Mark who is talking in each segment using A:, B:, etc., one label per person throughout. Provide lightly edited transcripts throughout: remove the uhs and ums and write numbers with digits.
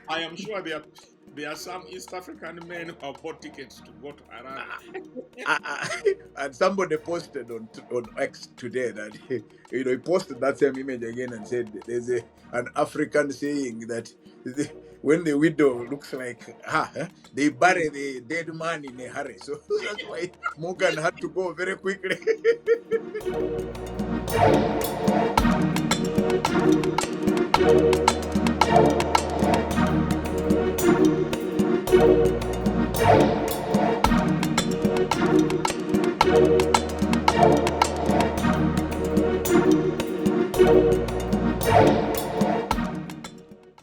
A: I am sure there are some East African men who have bought tickets to go to Harare.
B: And somebody posted on X today that he posted that same image again and said there's an African saying that when the widow looks like her, they bury the dead man in a hurry. So that's why Morgan had to go very quickly.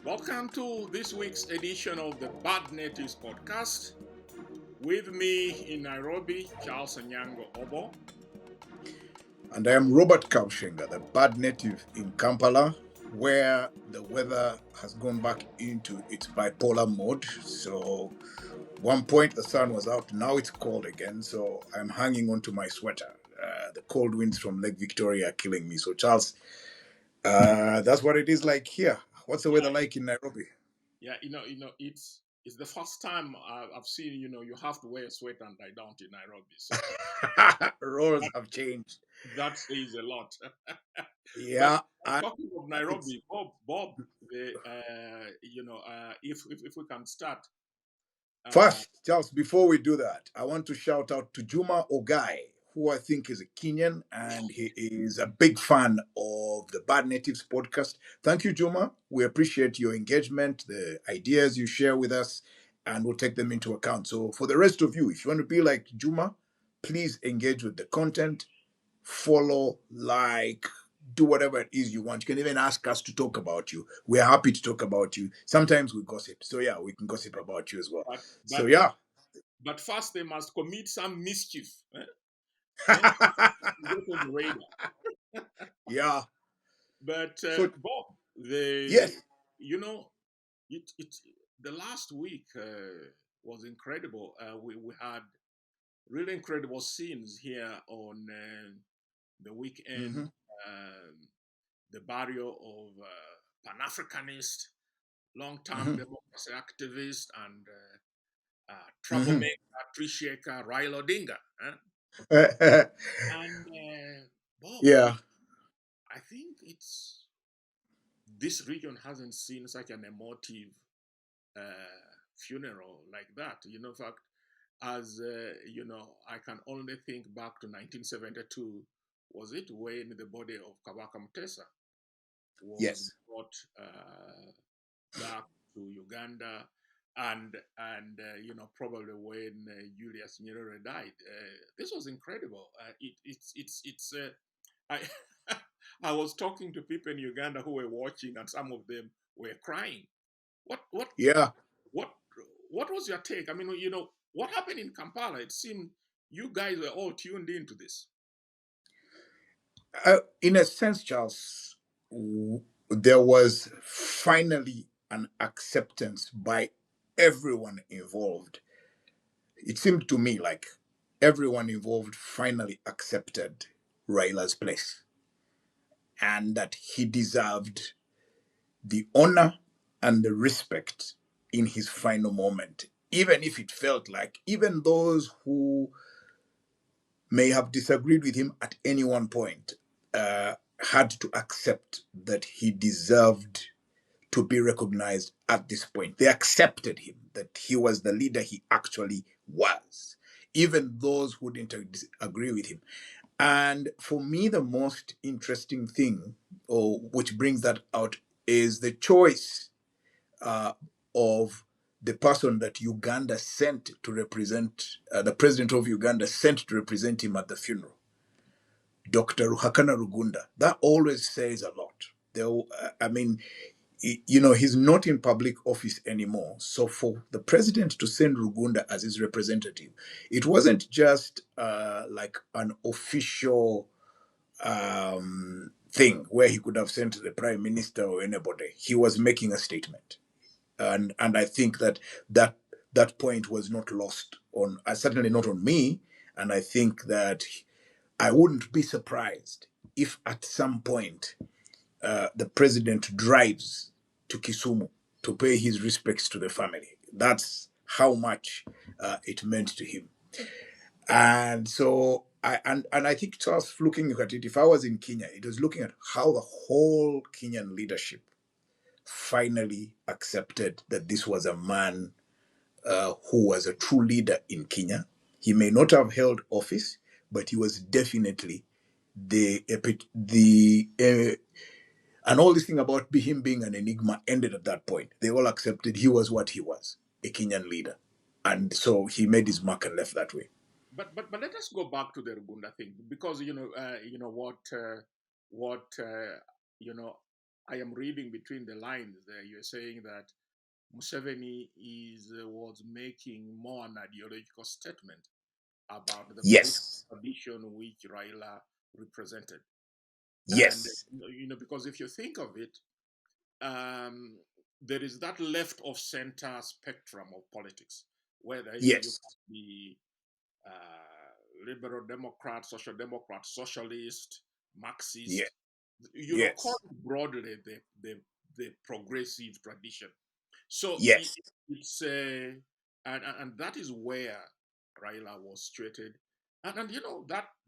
A: Welcome to this week's edition of the Bad Natives podcast. With me in Nairobi, Charles Anyango Obo.
B: And I am Robert Kaushenga, the bad native in Kampala, where the weather has gone back into its bipolar mode. So, one point the sun was out, now it's cold again. So, I'm hanging on to my sweater. The cold winds from Lake Victoria are killing me. So, Charles, that's what it is like here. What's the weather
A: Yeah,
B: like in Nairobi?
A: yeah, it's the first time I've seen you have to wear a sweater and lie down in Nairobi. So
B: Roles
A: that
B: have changed.
A: that says a lot. But
B: Yeah, and
A: talking of
B: it's
A: Nairobi, Bob, if we can start, uh,
B: first, Charles, before we do that, I want to shout out to Juma Ogai, who I think is a Kenyan and he is a big fan of the Bad Natives podcast. Thank you, Juma. We appreciate your engagement, the ideas you share with us, and we'll take them into account. So, for the rest of you, if you want to be like Juma, please engage with the content, follow, like, do whatever it is you want. You can even ask us to talk about you. We're happy to talk about you. Sometimes we gossip. So yeah, we can gossip about you as well.
A: but
B: So
A: but
B: yeah.
A: but first they must commit some mischief. Eh? To get on the radar.
B: Yeah.
A: But
B: So
A: Bob,
B: yes.
A: you know, it the last week was incredible. We had really incredible scenes here on the weekend.
B: Hmm.
A: Um, the barrio of Pan Africanist, long-term
B: Hmm.
A: democracy activist, and
B: Hmm.
A: troublemaker, tree shaker, Raila Odinga. And Bob,
B: Yeah.
A: I think it's this region hasn't seen such an emotive funeral like that. In fact, as I can only think back to 1972. Was it when the body of Kabaka Mutesa was
B: Yes.
A: brought back to Uganda, and probably when Julius Nyerere died? This was incredible. I I was talking to people in Uganda who were watching, and some of them were crying. What what
B: Yeah.
A: what what was your take? I mean, what happened in Kampala? It seemed you guys were all tuned into this.
B: In a sense, Charles, there was finally an acceptance by everyone involved. It seemed to me like everyone involved finally accepted Raila's place and that he deserved the honor and the respect in his final moment, even if it felt like even those who may have disagreed with him at any one point had to accept that he deserved to be recognized at this point. They accepted him, that he was the leader he actually was, even those who didn't agree with him. And for me, the most interesting thing, or which brings that out, is the choice uh, of the person that Uganda sent to represent, the president of Uganda sent to represent him at the funeral, Dr. Ruhakana Rugunda. That always says a lot. I mean, he's not in public office anymore. So for the president to send Rugunda as his representative, it wasn't just like an official thing where he could have sent the prime minister or anybody. He was making a statement, and I think that that point was not lost on, certainly not on me. And I think that I wouldn't be surprised if at some point the president drives to Kisumu to pay his respects to the family. That's how much it meant to him. And so and I think just looking at it, if I was in Kenya, it was looking at how the whole Kenyan leadership finally accepted that this was a man who was a true leader in Kenya. He may not have held office, but he was definitely the and all this thing about him being an enigma ended at that point. They all accepted he was what he was, a Kenyan leader, and so he made his mark and left that way.
A: But let us go back to the Rugunda thing, because what you know I am reading between the lines there. You're saying that Museveni was making more an ideological statement about the political
B: Yes,
A: tradition which Raila represented. And
B: yes,
A: because if you think of it, um, there is that left of center spectrum of politics, whether you
B: yes,
A: be liberal Democrat, social democrat, socialist,
B: yes,
A: Marxist, call
B: yes,
A: it broadly the progressive tradition. So
B: yes,
A: it's and that is where Raila was situated, and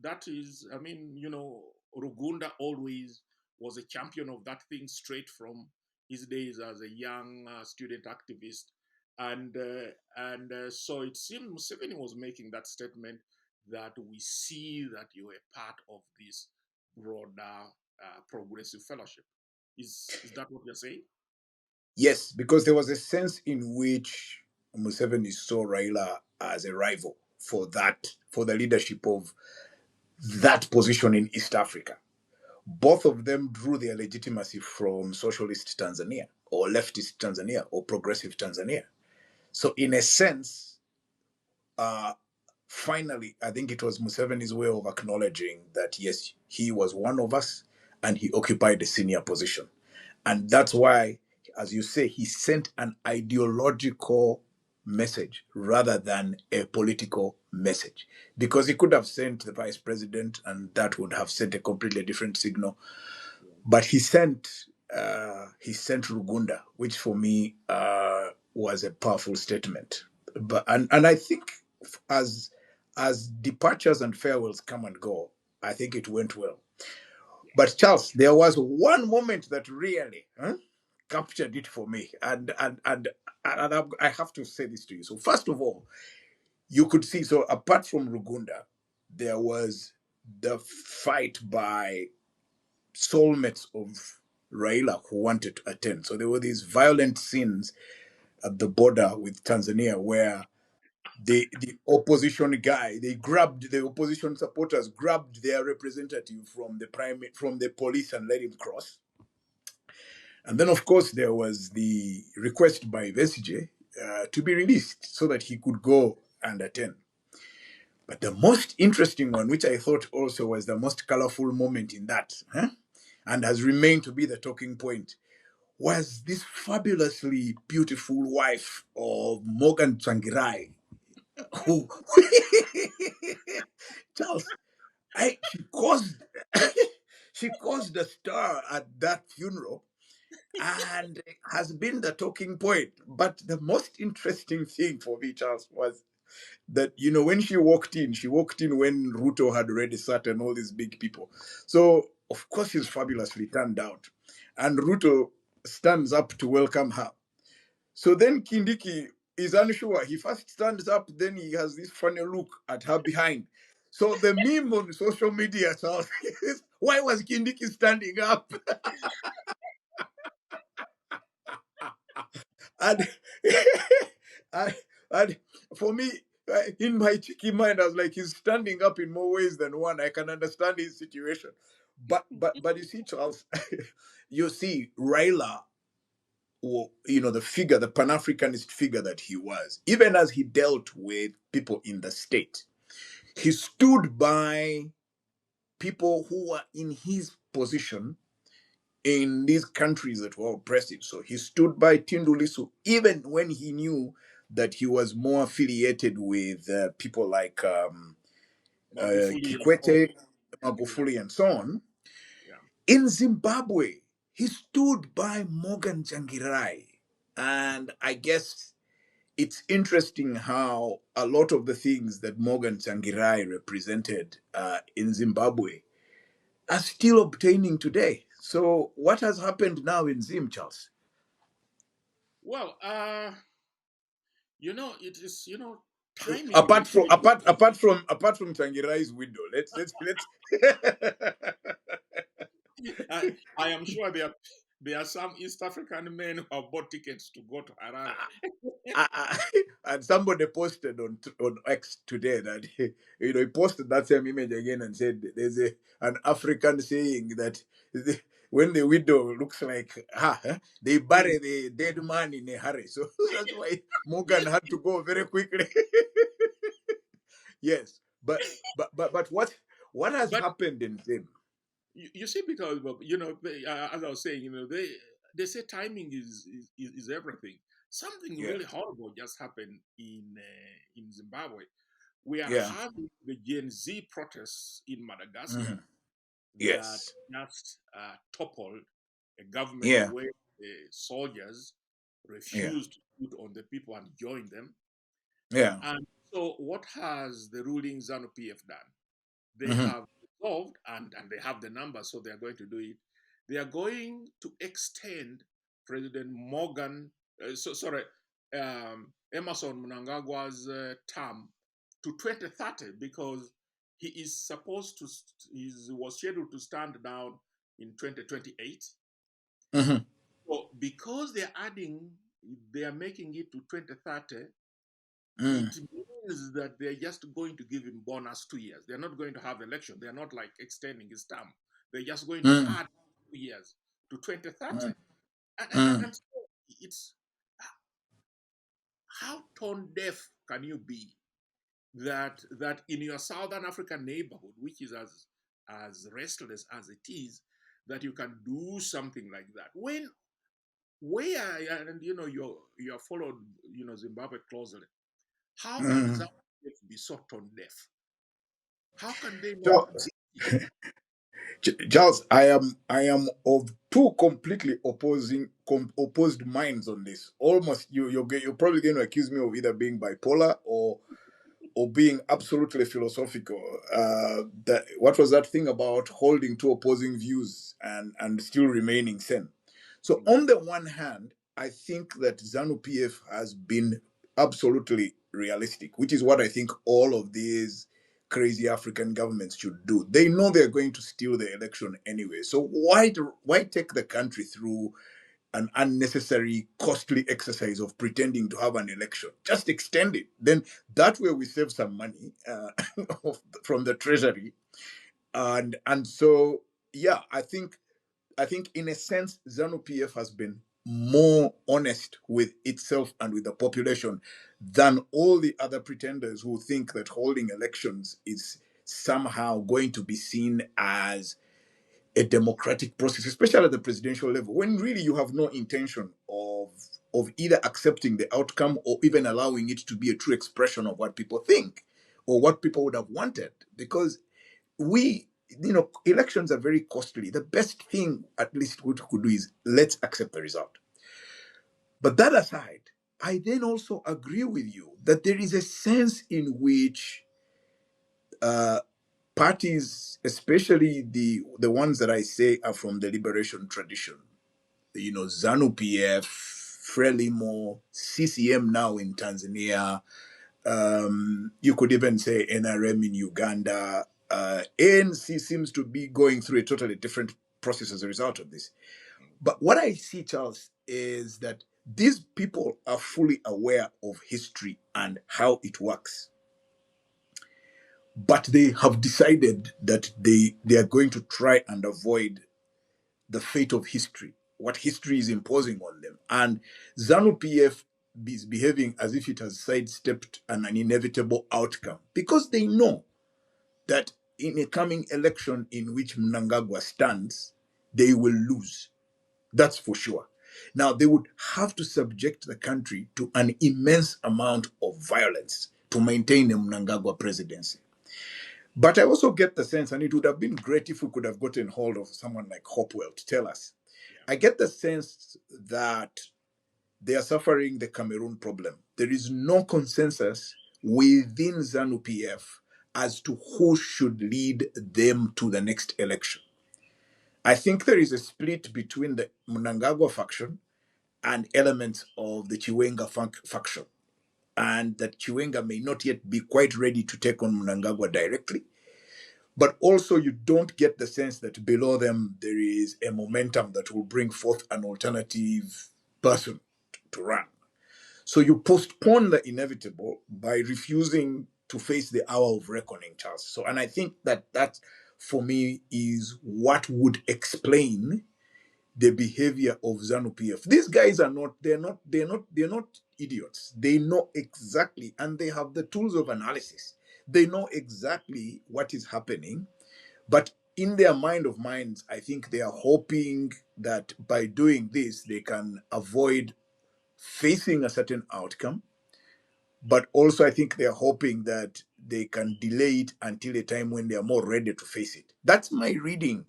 A: that is, I mean, Rugunda always was a champion of that thing straight from his days as a young student activist, and so it seemed Museveni was making that statement that we see that you are part of this broader progressive fellowship. Is that what you're saying?
B: yes, because there was a sense in which Museveni saw Raila as a rival for the leadership of that position in East Africa. Both of them drew their legitimacy from socialist Tanzania or leftist Tanzania or progressive Tanzania. So, in a sense, uh, finally, I think it was Museveni's way of acknowledging that, yes, he was one of us and he occupied a senior position. And that's why, as you say, he sent an ideological message rather than a political message. Because he could have sent the vice president and that would have sent a completely different signal. But he sent Rugunda, which for me was a powerful statement. And I think as as departures and farewells come and go, I think it went well. But Charles, there was one moment that really captured it for me, and I have to say this to you. So first of all, you could see. So apart from Rugunda, there was the fight by soulmates of Raila who wanted to attend. So there were these violent scenes at the border with Tanzania where the opposition guy they grabbed the opposition supporters grabbed their representative from the police and let him cross. And then, of course, there was the request by Vesige to be released so that he could go and attend. But the most interesting one, which I thought also was the most colorful moment in that, and has remained to be the talking point, was this fabulously beautiful wife of Morgan Tsvangirai, who, Charles, she caused, she caused a stir at that funeral and has been the talking point. But the most interesting thing for me, Charles, was that when she walked in when Ruto had already sat and all these big people. So of course she's fabulously turned out, and Ruto stands up to welcome her. So then Kindiki is unsure. He first stands up, then he has this funny look at her behind. So the meme on social media, Charles, is why was Kindiki standing up? And, and, and for me, in my cheeky mind, I was like, he's standing up in more ways than one. I can understand his situation. But you see, Charles, you see, Raila, the figure, the Pan Africanist figure that he was, even as he dealt with people in the state, he stood by people who were in his position in these countries that were oppressive. So he stood by Tindulisu, even when he knew that he was more affiliated with people like
A: Magufuli and co.
B: Kikwete,
A: Yeah,
B: Magufuli, and so on.
A: yeah.
B: In Zimbabwe, he stood by Morgan Tsvangirai. And I guess it's interesting how a lot of the things that Morgan Tsvangirai represented in Zimbabwe are still obtaining today. So, what has happened now in Zim, Charles?
A: Well, it is, timing is
B: Apart from
A: very
B: apart
A: important.
B: apart from Tsvangirai's widow, let's.
A: I am sure there are some East African men who have bought tickets to go to Harare.
B: And somebody posted on X today that he posted that same image again and said there's an African saying that when the widow looks like her, they bury the dead man in a hurry. So that's why Morgan
A: Yes,
B: had to go very quickly. Yes, but what has
A: but
B: happened in them?
A: you see, because as I was saying, they say timing is everything. Something
B: Yeah,
A: really horrible just happened in Zimbabwe. We are
B: yeah,
A: having the Gen Z protests in Madagascar
B: mhm,
A: that
B: yes,
A: just toppled a government
B: yeah,
A: where the soldiers
B: yeah,
A: refused to shoot on the people and join them.
B: yeah,
A: And so, what has the ruling ZANU PF done? They
B: hmm
A: have resolved, and they have the numbers, so they are going to do it. They are going to extend President Morgan, sorry, Emerson Mnangagwa's term to 2030 because he is supposed to, he was scheduled to stand down in 2028.
B: hmm
A: So because they are making it to 2030,
B: mm,
A: it means that they're just going to give him bonus 2 years. They're not going to have election. They're not like extending his term. They're just going to
B: mm,
A: add 2 years to 2030.
B: mm,
A: And
B: mm.
A: so it's how tone deaf can you be that in your Southern African neighborhood, which is as restless as it is, that you can do something like that when where and you are followed Zimbabwe closely. How can
B: Mm.
A: Zambia be so tone deaf? How can they not
B: Charles,
A: get it?
B: Charles, I am of two completely opposed minds on this. Almost you're probably going to accuse me of either being bipolar or being absolutely philosophical. That what was that thing about holding two opposing views and still remaining sane? So
A: Mm,
B: on the one hand, I think that ZANU PF has been absolutely realistic, which is what I think all of these crazy African governments should do. They know they're going to steal the election anyway. So why take the country through an unnecessary costly exercise of pretending to have an election? Just extend it. Then that way we save some money from the treasury. And so yeah, I think in a sense, ZANU PF has been more honest with itself and with the population than all the other pretenders who think that holding elections is somehow going to be seen as a democratic process, especially at the presidential level, when really you have no intention of either accepting the outcome or even allowing it to be a true expression of what people think or what people would have wanted. Because elections are very costly. The best thing, at least, we could do is let's accept the result. But that aside, I then also agree with you that there is a sense in which uh, parties, especially the ones that I say are from the liberation tradition, ZANU PF, Frelimo, CCM now in Tanzania, you could even say NRM in Uganda. ANC seems to be going through a totally different process as a result of this. But what I see, Charles, is that these people are fully aware of history and how it works. But they have decided that they are going to try and avoid the fate of history, what history is imposing on them. And ZANU PF is behaving as if it has sidestepped an inevitable outcome because they know that in a coming election in which Mnangagwa stands, they will lose. That's for sure. Now, they would have to subject the country to an immense amount of violence to maintain a Mnangagwa presidency. But I also get the sense, and it would have been great if we could have gotten hold of someone like Hopewell to tell us.
A: yeah.
B: I get the sense that they are suffering the Cameroon problem. There is no consensus within ZANU PF as to who should lead them to the next election. I think there is a split between the Mnangagwa faction and elements of the Chiwenga faction, and that Chiwenga may not yet be quite ready to take on Mnangagwa directly. But also, you don't get the sense that below them there is a momentum that will bring forth an alternative person to run. So you postpone the inevitable by refusing to face the hour of reckoning, Charles. So, and I think that that, for me, is what would explain the behavior of ZANU PF. These guys are not, they're not idiots. They know exactly, and they have the tools of analysis. They know exactly what is happening, but in their mind of minds, I think they are hoping that by doing this, they can avoid facing a certain outcome. But also, I think they're hoping that they can delay it until a time when they are more ready to face it. That's my reading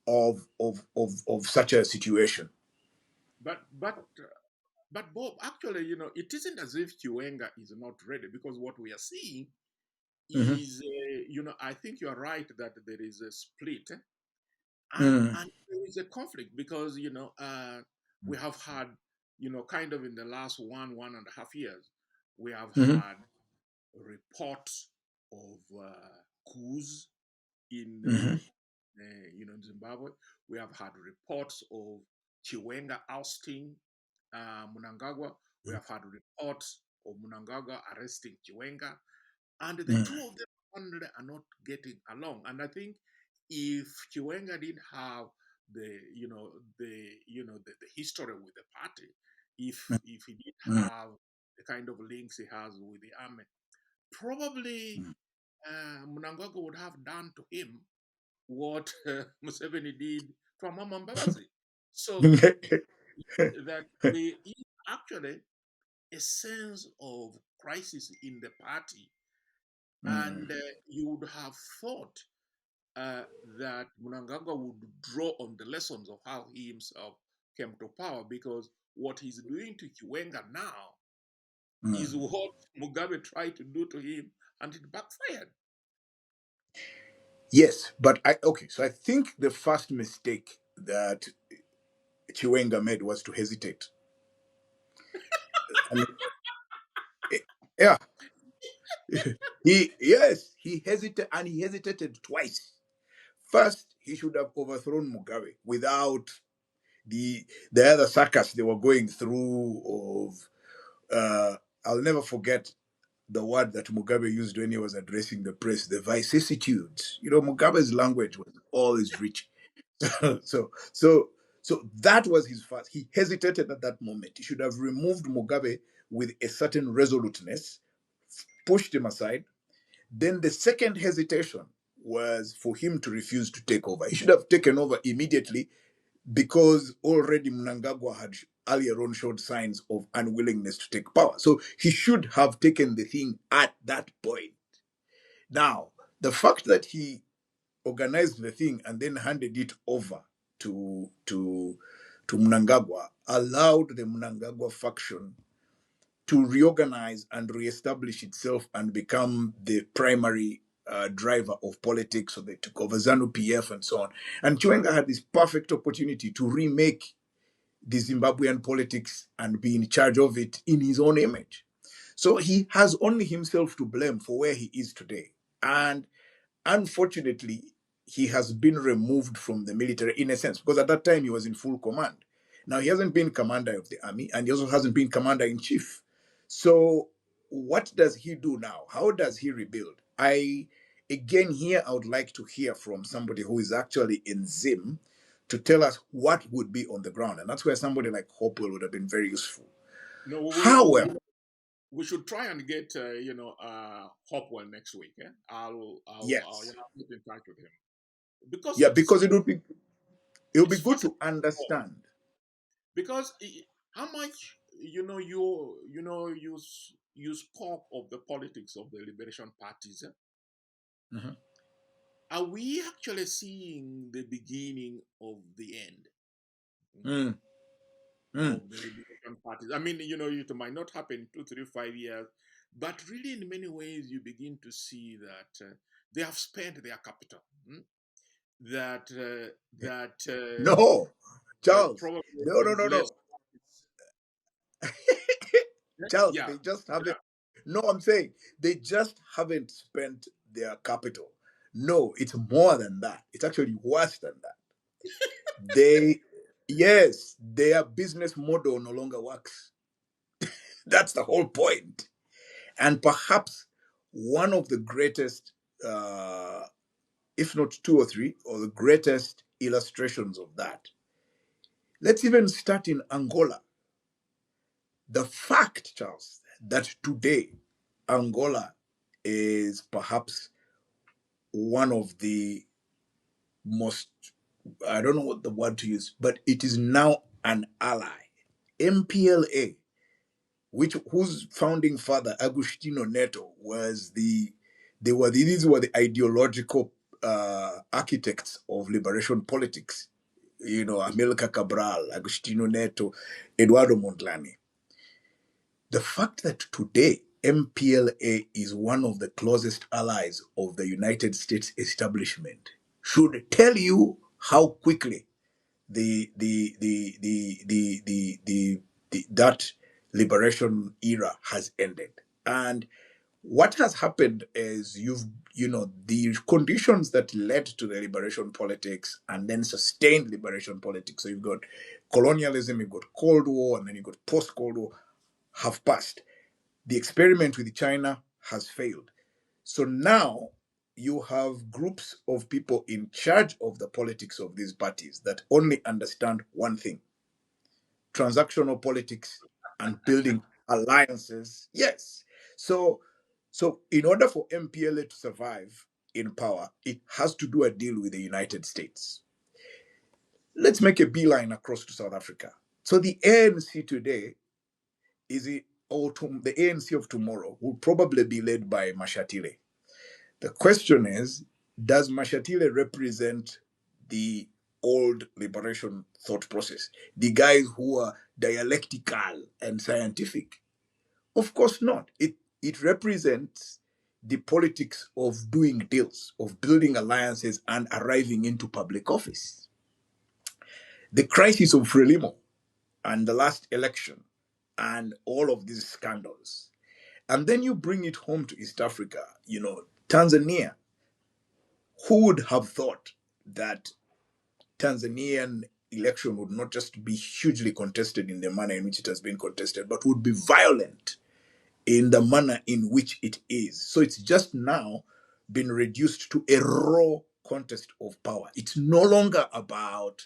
B: of such a situation.
A: But but but Bob, actually, it isn't as if Chiwenga is not ready, because what we are seeing
B: Mhm.
A: is, I think you are right that there is a split,
B: Mhm.
A: and there is a conflict, because we have had, kind of in the last 1.5 years, we have
B: Mhm.
A: had reports of coups in
B: Mhm.
A: in Zimbabwe. We have had reports of Chiwenga ousting Mnangagwa. We have had reports of Mnangagwa arresting Chiwenga, and the two of them are not getting along. And I think if Chiwenga didn't have the history with the party, if he didn't
B: Mhm.
A: have the kind of links he has with the army, probably Mnangagwa would have done to him what Museveni did to Amama Mbabazi. So that there is actually a sense of crisis in the party,
B: Mhm.
A: and you would have thought uh, that Mnangagwa would draw on the lessons of how he himself came to power, because what he's doing to Chiwenga now is
B: Mhm.
A: what Mugabe tried to do to him, and it backfired.
B: Yes, but so I think the first mistake that Chiwenga made was to hesitate. I mean, eh, yeah, he hesitated, and he hesitated twice. First, he should have overthrown Mugabe without the the other circus they were going through. Of I'll never forget the word that Mugabe used when he was addressing the press, the vicissitudes. Mugabe's language was always rich. so so so that was his first. He hesitated at that moment. He should have removed Mugabe with a certain resoluteness, pushed him aside. Then the second hesitation was for him to refuse to take over. He should have taken over immediately, because already Mnangagwa had earlier on showed signs of unwillingness to take power. So he should have taken the thing at that point. Now, the fact that he organized the thing and then handed it over to Mnangagwa allowed the Mnangagwa faction to reorganize and reestablish itself and become the primary driver of politics. So they took over ZANU PF and so on. And Chiwenga had this perfect opportunity to remake the Zimbabwean politics and be in charge of it in his own image. So he has only himself to blame for where he is today. And unfortunately, he has been removed from the military in a sense, because at that time he was in full command. Now he hasn't been commander of the army, and he also hasn't been commander in chief. So what does he do now? How does he rebuild? Again, here I would like to hear from somebody who is actually in Zim to tell us what would be on the ground, and that's where somebody like Hopewell would have been very useful.
A: No,
B: However,
A: we should try and get Hopwell next week. Eh? I'll
B: yes,
A: get in touch with him, because
B: yeah, because it would be
A: it's
B: good
A: fascinating.
B: to understand.
A: Because how much you spoke of the politics of the liberation parties. Eh?
B: Mhm.
A: Are we actually seeing the beginning of the end?
B: Mm, Mm.
A: of the liberation parties. I mean, it might not happen 2, 3, 5 years, but really, in many ways, you begin to see that they have spent their capital. That
B: No, Charles.
A: probably
B: No,
A: there
B: no,
A: is
B: no,
A: less.
B: no. Charles,
A: Yeah,
B: they just
A: yeah.
B: haven't. No, I'm saying they just haven't spent their capital. No, it's more than that. It's actually worse than that. They, yes, their business model no longer works. That's the whole point. And perhaps one of the greatest, uh, if not two or three, or the greatest illustrations of that. Let's even start in Angola. The fact, Charles, that today Angola is perhaps one of the most, I don't know what the word to use, but it is now an ally. MPLA, whose founding father Agostinho Neto was these were the ideological architects of liberation politics. Amilcar Cabral, Agostinho Neto, Eduardo Mondlane. The fact that today MPLA is one of the closest allies of the United States establishment should tell you how quickly that liberation era has ended. And what has happened is the conditions that led to the liberation politics and then sustained liberation politics. So you've got colonialism, you've got Cold War, and then you've got post Cold War have passed. The experiment with China has failed. So now you have groups of people in charge of the politics of these parties that only understand one thing: transactional politics and building alliances. Yes. So in order for MPLA to survive in power, it has to do a deal with the United States. Let's make a beeline across to South Africa. So the ANC today is it or the ANC of tomorrow will probably be led by Mashatile. The question is, does Mashatile represent the old liberation thought process? The guys who are dialectical and scientific? Of course not. It represents the politics of doing deals, of building alliances and arriving into public office. The crisis of Frelimo and the last election and all of these scandals. And then you bring it home to East Africa, Tanzania. Who would have thought that Tanzanian election would not just be hugely contested in the manner in which it has been contested, but would be violent in the manner in which it is? So it's just now been reduced to a raw contest of power. It's no longer about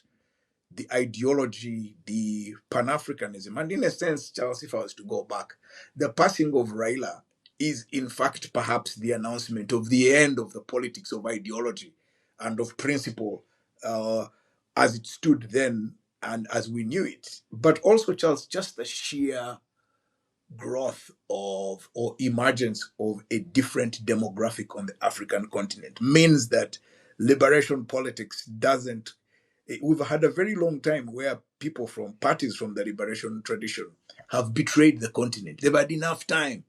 B: the ideology, the Pan Africanism. And in a sense, Charles, if I was to go back, the passing of Raila is, in fact, perhaps the announcement of the end of the politics of ideology and of principle uh, as it stood then and as we knew it. But also, Charles, just the sheer growth of or emergence of a different demographic on the African continent means that liberation politics doesn't. We've had a very long time where people from parties from the liberation tradition have betrayed the continent. They've had enough time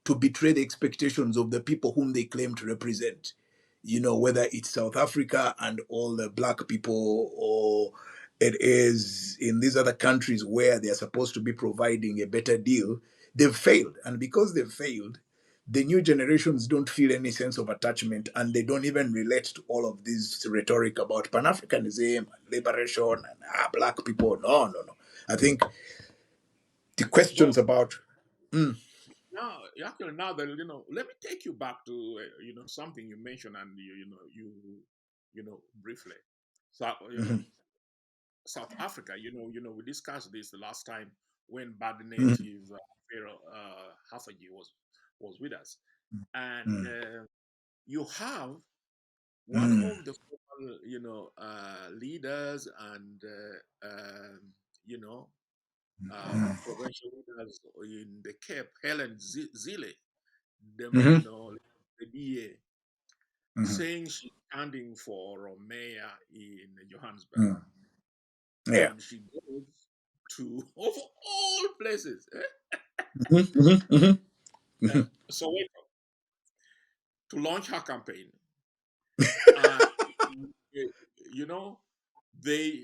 B: to betray the expectations of the people whom they claim to represent. Whether it's South Africa and all the black people, or it is in these other countries where they are supposed to be providing a better deal, they've failed. And because they've failed, the new generations don't feel any sense of attachment and they don't even relate to all of this rhetoric about Pan Africanism and liberation and black people. No, no, no. I think the
A: Well,
B: questions about. Mm,
A: now, actually, now that let me take you back to something you mentioned, and briefly. So
B: mhm,
A: South Africa. We discussed this the last time when Bad
B: mhm,
A: Native Pharaoh Hafaji was with us, and
B: mhm,
A: you have one
B: mhm,
A: of the former, leaders and you know provincial leaders in the Cape, Helen Zille,
B: mhm,
A: the DA,
B: mhm,
A: saying she's standing for mayor in Johannesburg,
B: mhm. Yeah.
A: and she goes. to, of all places,
B: Mhm, mhm, mhm, mhm.
A: Soweto, to launch her campaign. And, you know, they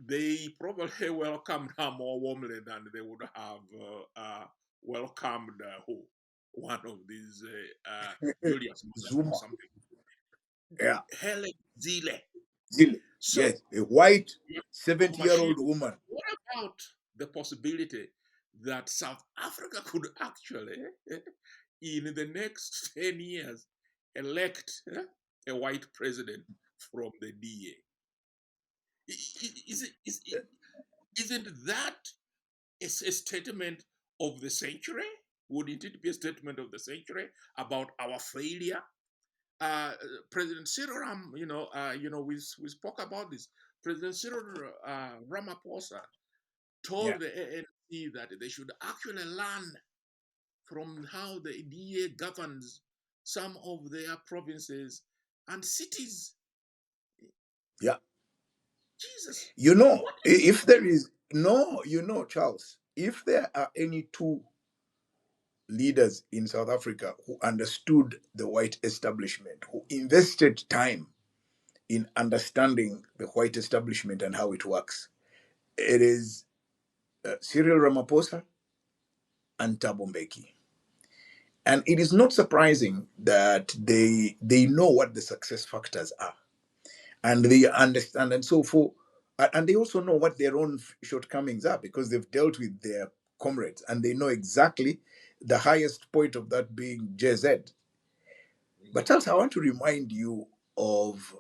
A: they probably welcomed her more warmly than they would have welcomed who? One of these Julius Malema or
B: Zuma.
A: something.
B: Yeah.
A: Helen Zille.
B: Zille.
A: So,
B: Yes. A white
A: of
B: 70-year-old
A: machines.
B: woman.
A: What about the possibility that South Africa could actually, in the next 10 years, elect a white president from the DA? Isn't that a statement of the century? Wouldn't it be a statement of the century about our failure? uh, President Cyril we spoke about this. President Cyril Ramaphosa
B: Yeah.
A: told the ANC that they should actually learn from how the DA governs some of their provinces and cities.
B: Yeah.
A: Jesus,
B: You know,
A: what is
B: if there is no, Charles, if there are any two leaders in South Africa who understood the white establishment, who invested time in understanding the white establishment and how it works, it is Cyril Ramaphosa and Thabo Mbeki. And it is not surprising that they know what the success factors are, and they understand, and so for and they also know what their own shortcomings are because they've dealt with their comrades and they know exactly the highest point of that being JZ. But Charles, I want to remind you of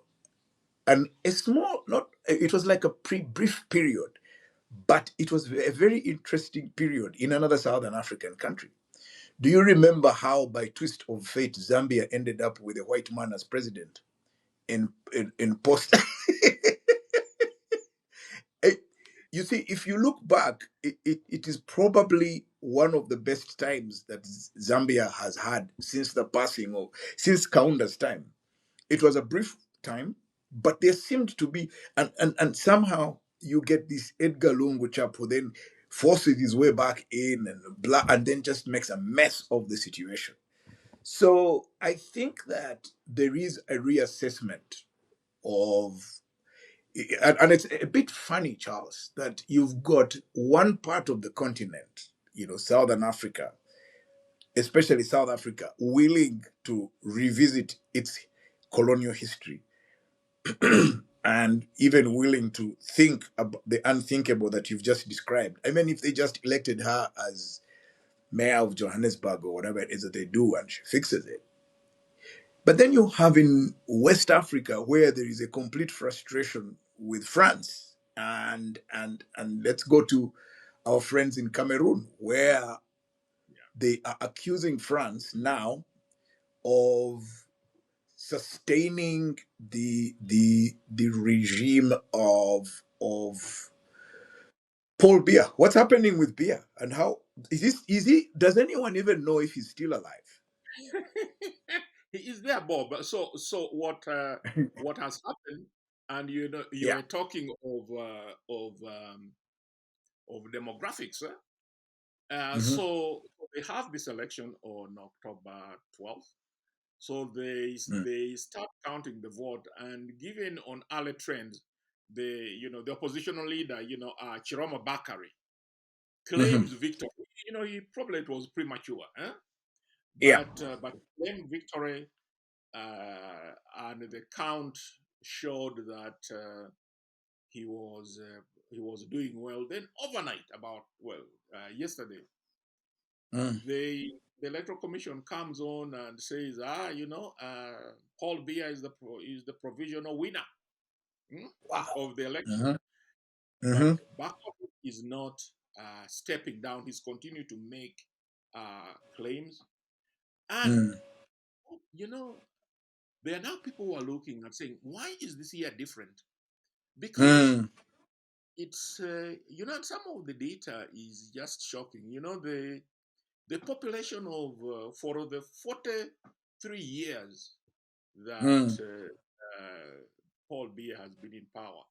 B: a small, not it was like a brief period, but it was a very interesting period in another Southern African country. Do you remember how, by twist of fate, Zambia ended up with a white man as president in post? Eh, you see, if you look back, it is probably one of the best times that Zambia has had since the passing of, since Kaunda's time. It was a brief time, but there seemed to be, and somehow you get this Edgar Lungu chap who then forces his way back in and blah, and then just makes a mess of the situation. So I think that there is a reassessment of, and it's a bit funny, Charles, that you've got one part of the continent, Southern Africa, especially South Africa, willing to revisit its colonial history and even willing to think about the unthinkable that you've just described. I mean, if they just elected her as mayor of Johannesburg or whatever it is that they do and she fixes it. But then you have in West Africa where there is a complete frustration with France. And let's go to our friends in Cameroon, where they are accusing France now of sustaining the regime of Paul Biya. What's happening with Biya, and how is he? Does anyone even know if he's still alive?
A: he is there, Bob. So what has happened? And you
B: Yeah.
A: were talking of demographics.
B: Hmm.
A: So they have this election on October 12th. So they start counting the vote, and given on early trends, the oppositional leader, Chiroma Bakari,
B: Hmm.
A: claims victory. He probably it was premature,
B: Yeah.
A: but claimed victory, and the count showed that he was doing well. Then overnight, about yesterday,
B: Mm.
A: the electoral commission comes on and says, Paul Biya is the provisional winner, hmm,
B: Wow.
A: of the election.
B: Hmm.
A: But
B: Hmm.
A: Bakov is not stepping down. He's continued to make claims, and
B: Mm.
A: you know there are now people who are looking and saying, why is this year different? Because
B: Mm.
A: it's some of the data is just shocking. The population of for the 43 years that
B: Mm.
A: Paul Biya has been in power,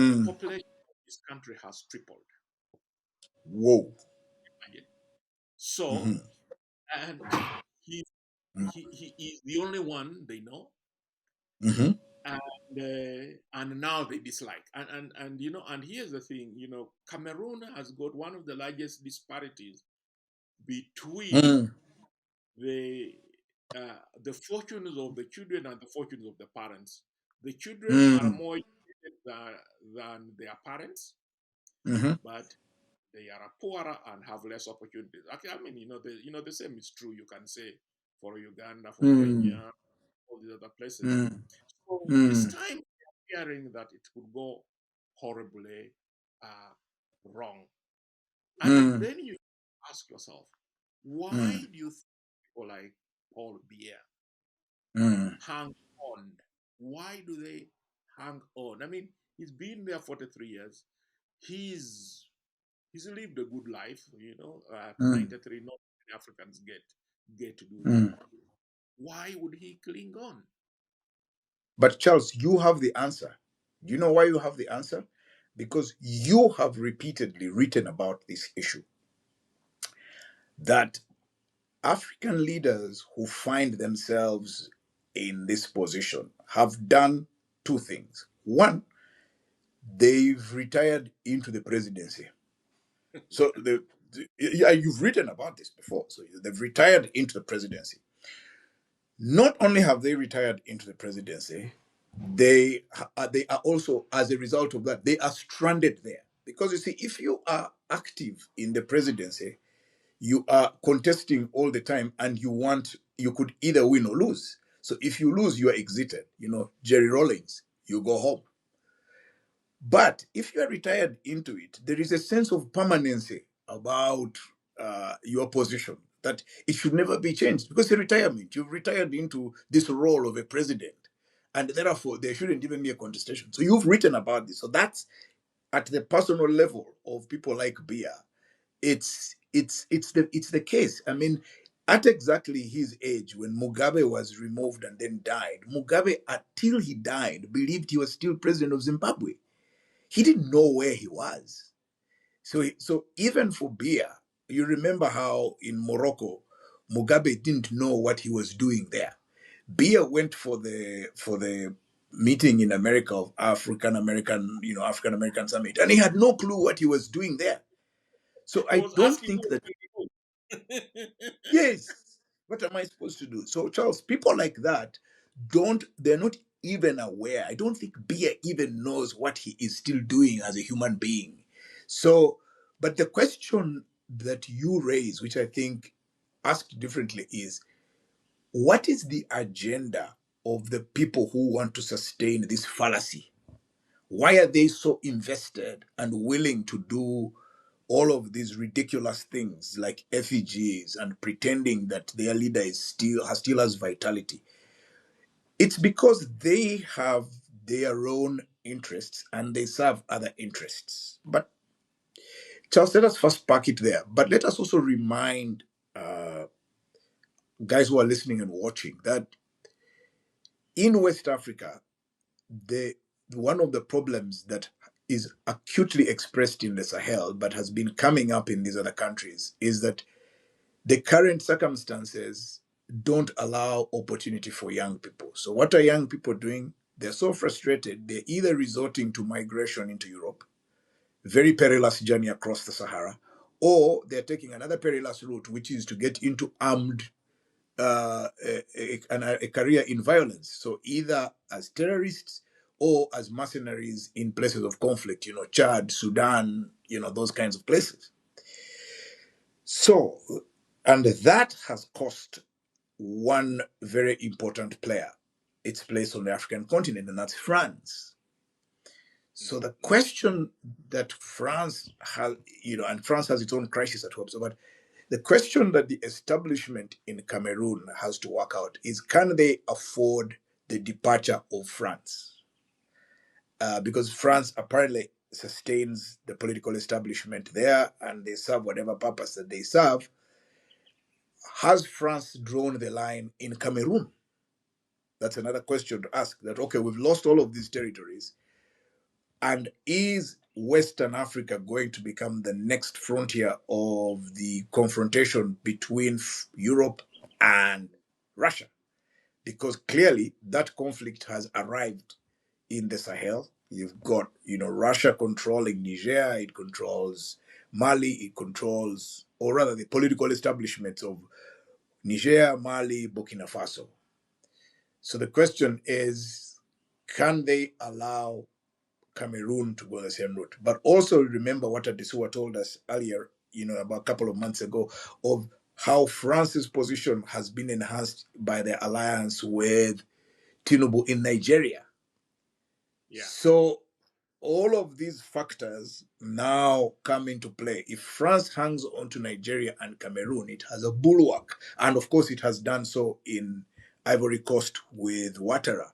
A: the
B: Mm.
A: population of this country has tripled.
B: Whoa.
A: So,
B: Mm-hmm.
A: and he he is the only one they know,
B: Mm-hmm.
A: and now they dislike. And and here's the thing, Cameroon has got one of the largest disparities between
B: Mm-hmm.
A: the the fortunes of the children and the fortunes of the parents. The children are
B: Mm-hmm.
A: more educated than their parents,
B: Mm-hmm.
A: but they are poorer and have less opportunities. Okay, I mean, the same is true. You can say for Uganda, for
B: Mm-hmm.
A: Kenya, all these other places. So this
B: Mm-hmm.
A: time, we are hearing that it could go horribly uh, wrong, and
B: Mm-hmm.
A: then you ask yourself, why do you think people like Paul Biya
B: Mm-hmm.
A: hang on? Why do they hang on? I mean, he's been there 43 years. He's he's lived a good life, at
B: Mm-hmm.
A: 93. Not many Africans get to do that.
B: Mm-hmm.
A: Why would he cling on?
B: But Charles, you have the answer. Do you know why you have the answer? Because you have repeatedly written about this issue that African leaders who find themselves in this position have done two things. One, they've retired into the presidency. So yeah, you've written about this before. So they've retired into the presidency. Not only have they retired into the presidency, they are also, as a result of that, they are stranded there. Because you see, if you are active in the presidency, you are contesting all the time, and you could either win or lose. So if you lose, you are exited. Jerry Rawlings, you go home. But if you are retired into it, there is a sense of permanency about your position that it should never be changed, because a retirement, you've retired into this role of a president, and therefore there shouldn't even be a contestation. So you've written about this. So that's at the personal level of people like Bia. It's the case. I mean, at exactly his age, when Mugabe was removed and then died, Mugabe, until he died, believed he was still president of Zimbabwe. He didn't know where he was. So even for Bia, you remember how in Morocco, Mugabe didn't know what he was doing there. Bia went for the meeting in America of African American Summit, and he had no clue what he was doing there. So
A: He
B: I
A: was
B: don't
A: asking
B: think
A: what
B: that.
A: to do.
B: Yes. What am I supposed to do? So, Charles, people like that they're not even aware. I don't think Bia even knows what he is still doing as a human being. So, but the question that you raise, which I think asked differently, is what is the agenda of the people who want to sustain this fallacy? Why are they so invested and willing to do all of these ridiculous things like effigies and pretending that their leader still has vitality? It's because they have their own interests and they serve other interests. But Charles, let us first park it there. But let us also remind uh, guys who are listening and watching that in West Africa, the one of the problems that is acutely expressed in the Sahel but has been coming up in these other countries is that the current circumstances don't allow opportunity for young people. So what are young people doing? They're so frustrated, they're either resorting to migration into Europe, very perilous journey across the Sahara, or they're taking another perilous route, which is to get into armed a career in violence. So either as terrorists or as mercenaries in places of conflict, Chad, Sudan, those kinds of places. So, and that has cost one very important player its place on the African continent, and that's France. So the question that France has, and France has its own crisis at home. So, but the question that the establishment in Cameroon has to work out is, can they afford the departure of France? Because France apparently sustains the political establishment there and they serve whatever purpose that they serve. Has France drawn the line in Cameroon? That's another question to ask. That, okay, we've lost all of these territories, and is Western Africa going to become the next frontier of the confrontation between Europe and Russia? Because clearly that conflict has arrived in the Sahel. You've got, Russia controlling Niger, it controls Mali, it controls, or rather, the political establishments of Niger, Mali, Burkina Faso. So the question is, can they allow Cameroon to go the same route? But also remember what Adesua told us earlier, about a couple of months ago, of how France's position has been enhanced by the alliance with Tinubu in Nigeria.
A: Yeah.
B: So all of these factors now come into play. If France hangs on to Nigeria and Cameroon, it has a bulwark. And of course, it has done so in Ivory Coast with Ouattara.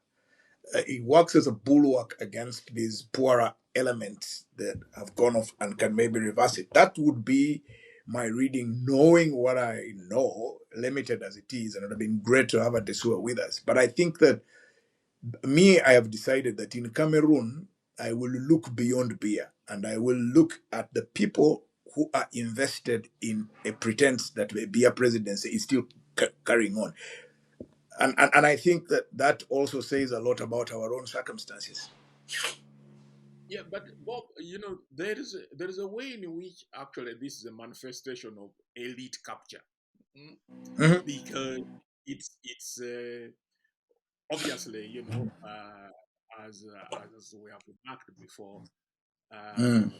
B: It works as a bulwark against these poorer elements that have gone off and can maybe reverse it. That would be my reading, knowing what I know, limited as it is. And it would have been great to have a Desua with us. But I think that I have decided that in Cameroon, I will look beyond beer and I will look at the people who are invested in a pretense that the beer presidency is still carrying on. And I think that that also says a lot about our own circumstances.
A: Yeah, but Bob, there is a way in which actually this is a manifestation of elite capture. Mm.
B: Mhm.
A: Because it's obviously, as we have remarked before,
B: Mm.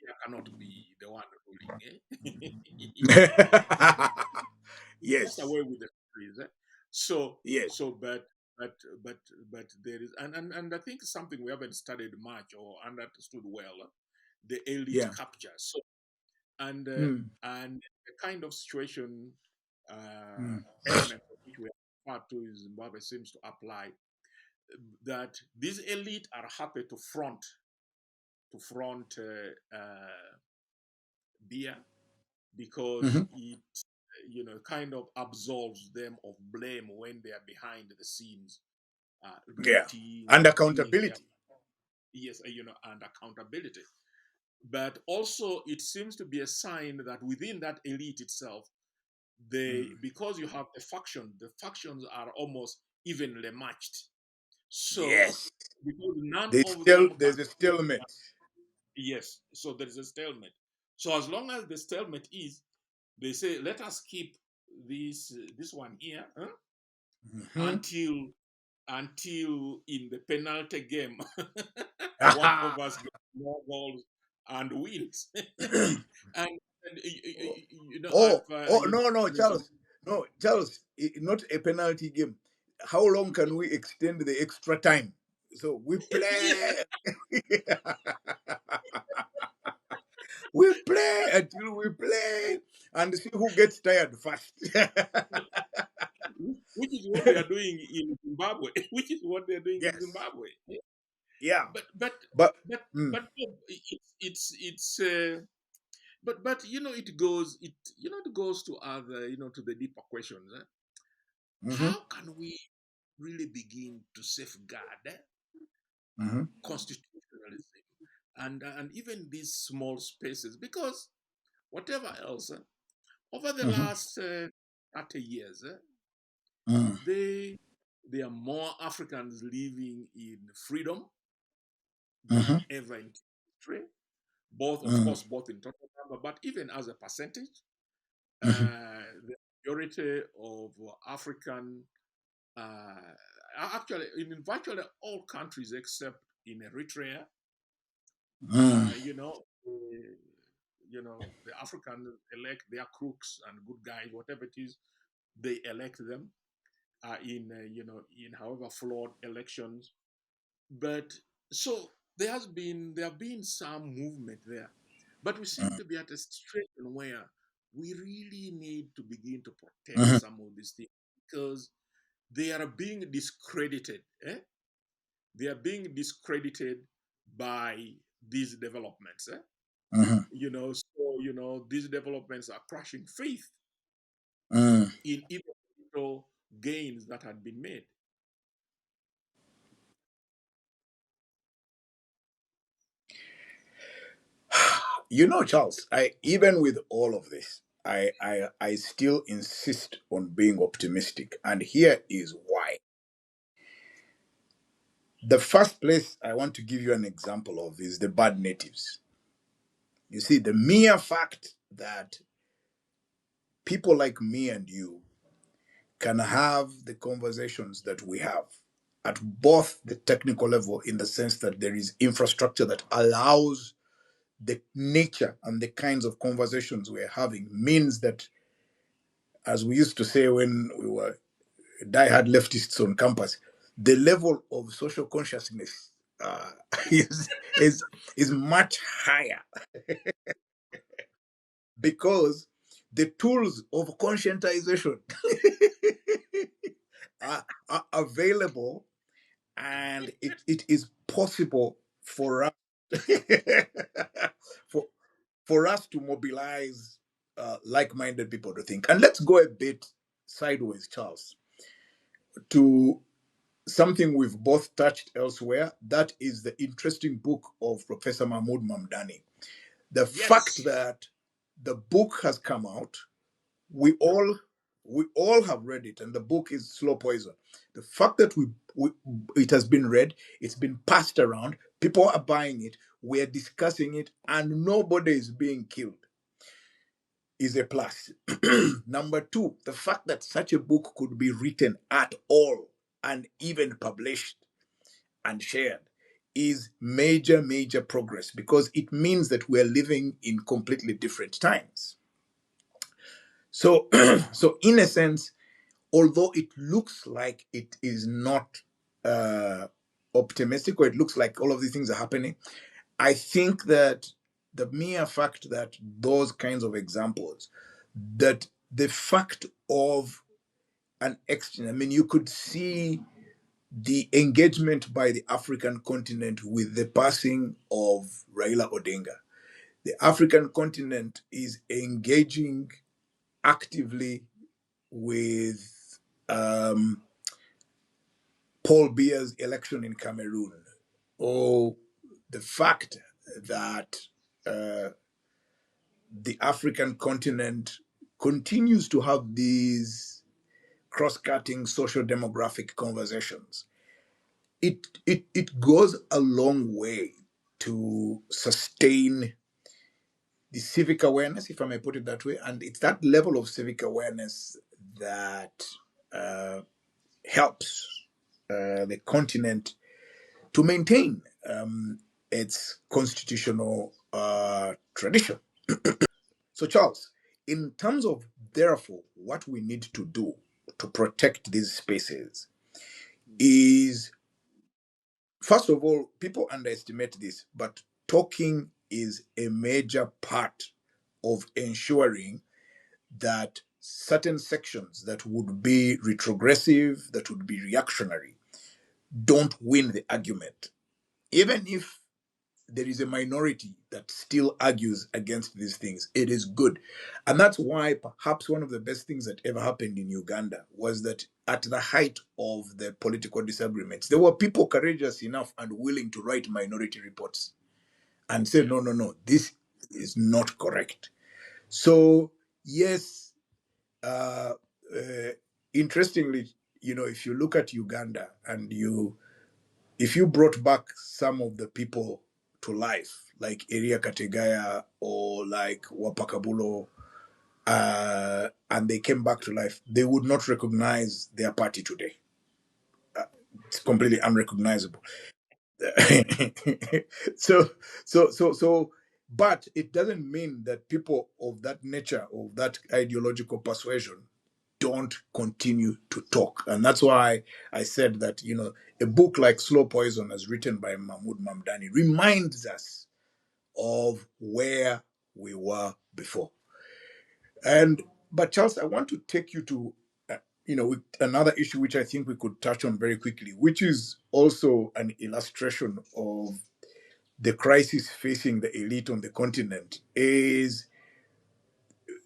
A: India cannot be the one ruling. Just
B: Yes,
A: away with the countries. So
B: yes,
A: so but but but there is, and I think something we haven't studied much or understood well, the elite
B: yeah.
A: capture. So and uh,
B: Mm.
A: and the kind of situation
B: Mm.
A: element of which we are referred to in Zimbabwe seems to apply, that these elite are happy to front beer, because
B: Mhm.
A: it kind of absolves them of blame when they are behind the scenes,
B: Yeah.
A: looting,
B: And
A: doing their,
B: accountability.
A: yes, and accountability. But also it seems to be a sign that within that elite itself,
B: Mm.
A: because you have the factions are almost evenly matched. So
B: Yes.
A: because none
B: They
A: of
B: still
A: them can,
B: there's a stalemate.
A: yes, so there is a stalemate. So as long as the stalemate is, they say, let us keep this one here, huh,
B: Mhm.
A: until in the penalty game one of us gets more goals and wins. And
B: Oh,
A: I've
B: oh, no, no, Charles. No, Charles, not a penalty game. How long can we extend the extra time? So we
A: yes,
B: play. We play until we play and see who gets tired first.
A: which is what they are doing in Zimbabwe. Which is what they are doing in
B: Yes.
A: Zimbabwe.
B: Yeah.
A: But but
B: But
A: but
B: mm,
A: but it's but it goes to other, to the deeper questions.
B: mhm,
A: How can we really begin to safeguard
B: mhm,
A: constitutionalism and even these small spaces? Because whatever else, over the
B: mhm,
A: last 30 years,
B: mm,
A: they there are more Africans living in freedom than
B: mhm,
A: ever in history. Both, of
B: mm,
A: course, both in total number, but even as a percentage,
B: mhm,
A: the majority of African, actually in virtually all countries except in Eritrea,
B: mm,
A: the Africans elect their crooks and good guys, whatever it is, they elect them in however flawed elections. But so there have been some movement there, but we seem
B: mm,
A: to be at a situation where we really need to begin to protect
B: mhm,
A: some of these things, because they are being discredited. They are being discredited by these developments.
B: mhm,
A: These developments are crushing faith
B: mm.
A: in even little gains that had been made.
B: Charles, I even with all of this, I still insist on being optimistic, and here is why. The first place I want to give you an example of is the bad natives. You see, the mere fact that people like me and you can have the conversations that we have at both the technical level, in the sense that there is infrastructure that allows the nature and the kinds of conversations we're having, means that, as we used to say when we were diehard leftists on campus, the level of social consciousness uh, is, is, is much higher because the tools of conscientization are available, and it is possible for us for for us to mobilize like-minded people to think. And let's go a bit sideways, Charles, to something we've both touched elsewhere. That is the interesting book of Professor Mahmoud Mamdani. The fact
A: Yes.
B: that the book has come out, we all have read it, and the book is Slow Poison. The fact that we it has been read, it's been passed around, people are buying it, we're discussing it, and nobody is being killed is a plus. Number two, the fact that such a book could be written at all and even published and shared is major, major progress, because it means that we're living in completely different times. So, so in a sense, although it looks like it is not uh, optimistic, or it looks like all of these things are happening, I think that the mere fact that those kinds of examples, that the fact of an exchange, I mean, you could see the engagement by the African continent with the passing of Raila Odinga. The African continent is engaging actively with Paul Biya's election in Cameroon, or the fact that uh, the African continent continues to have these cross-cutting social demographic conversations. It goes a long way to sustain the civic awareness, if I may put it that way, and it's that level of civic awareness that uh, helps the continent to maintain its constitutional tradition. So, Charles, in terms of therefore what we need to do to protect these spaces is, first of all, people underestimate this, but talking is a major part of ensuring that certain sections that would be retrogressive, that would be reactionary, don't win the argument. Even if there is a minority that still argues against these things, it is good. And that's why perhaps one of the best things that ever happened in Uganda was that at the height of the political disagreements, there were people courageous enough and willing to write minority reports and say, no, no, no, this is not correct. So, yes, uh, uh, interestingly, if you look at Uganda and if you brought back some of the people to life, like Eria Kategaya or like Wapakabulo, and they came back to life, they would not recognize their party today. It's completely unrecognizable. so, so, but it doesn't mean that people of that nature, of that ideological persuasion, don't continue to talk. And that's why I said that, a book like Slow Poison, as written by Mahmoud Mamdani, reminds us of where we were before. And, but Charles, I want to take you to, with another issue which I think we could touch on very quickly, which is also an illustration of the crisis facing the elite on the continent, is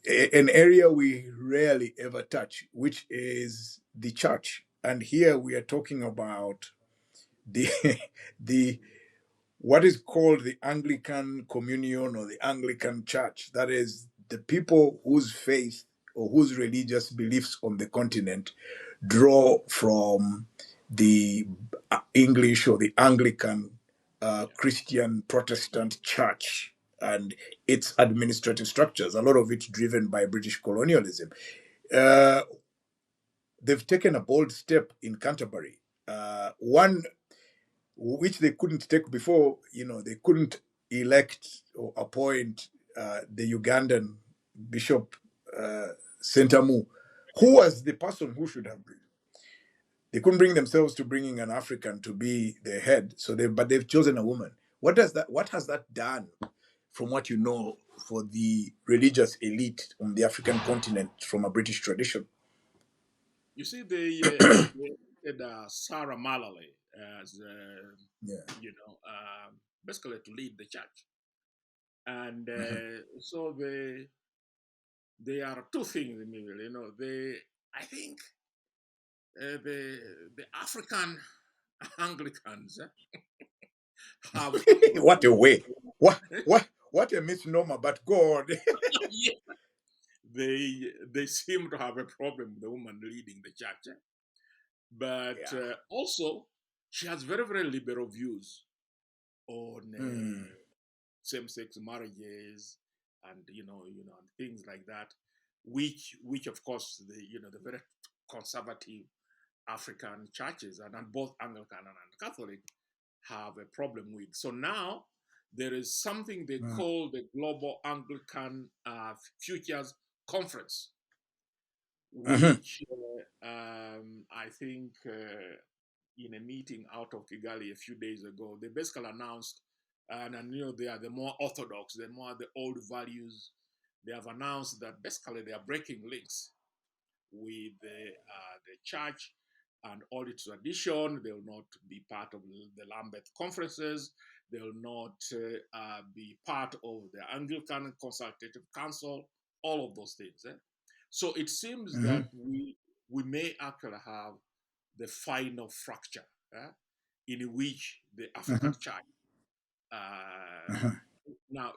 B: an area we rarely ever touch, which is the church. And here we are talking about the the what is called the Anglican Communion or the Anglican Church. That is the people whose faith or whose religious beliefs on the continent draw from the English or the Anglican
A: Yeah.
B: Christian Protestant Church and its administrative structures, a lot of it driven by British colonialism. Uh, they've taken a bold step in Canterbury. One which they couldn't take before. They couldn't elect or appoint the Ugandan Bishop Sentamu, who was the person who should have been. They couldn't bring themselves to bringing an African to be their head, but they've chosen a woman. What has that done, from what you know, for the religious elite on the African continent from a British tradition?
A: You see, they elected Sarah Malala as,
B: Yeah.
A: basically to lead the church. And
B: Mhm.
A: so they are two things in the middle. I think the African Anglicans have a
B: What a
A: problem with
B: way! What a misnomer! But God.
A: yeah, they seem to have a problem with the woman leading the church. But
B: Yeah.
A: also, she has very, very liberal views on
B: Mm.
A: same-sex marriages and and things like that, which of course the very conservative African churches and both Anglican and Catholic have a problem with. So now there is something they
B: Mm.
A: call the Global Anglican Futures Conference,
B: Mhm.
A: which I think in a meeting out of Kigali a few days ago, they basically announced, and they are the more orthodox, the old values. They have announced that basically they are breaking links with the church and all its tradition. They will not be part of the Lambeth conferences. They will not be part of the Anglican Consultative Council. All of those things. So it seems that
B: Mhm.
A: we may actually have the final fracture in which the African
B: Mhm.
A: church. Uh,
B: Mhm.
A: now,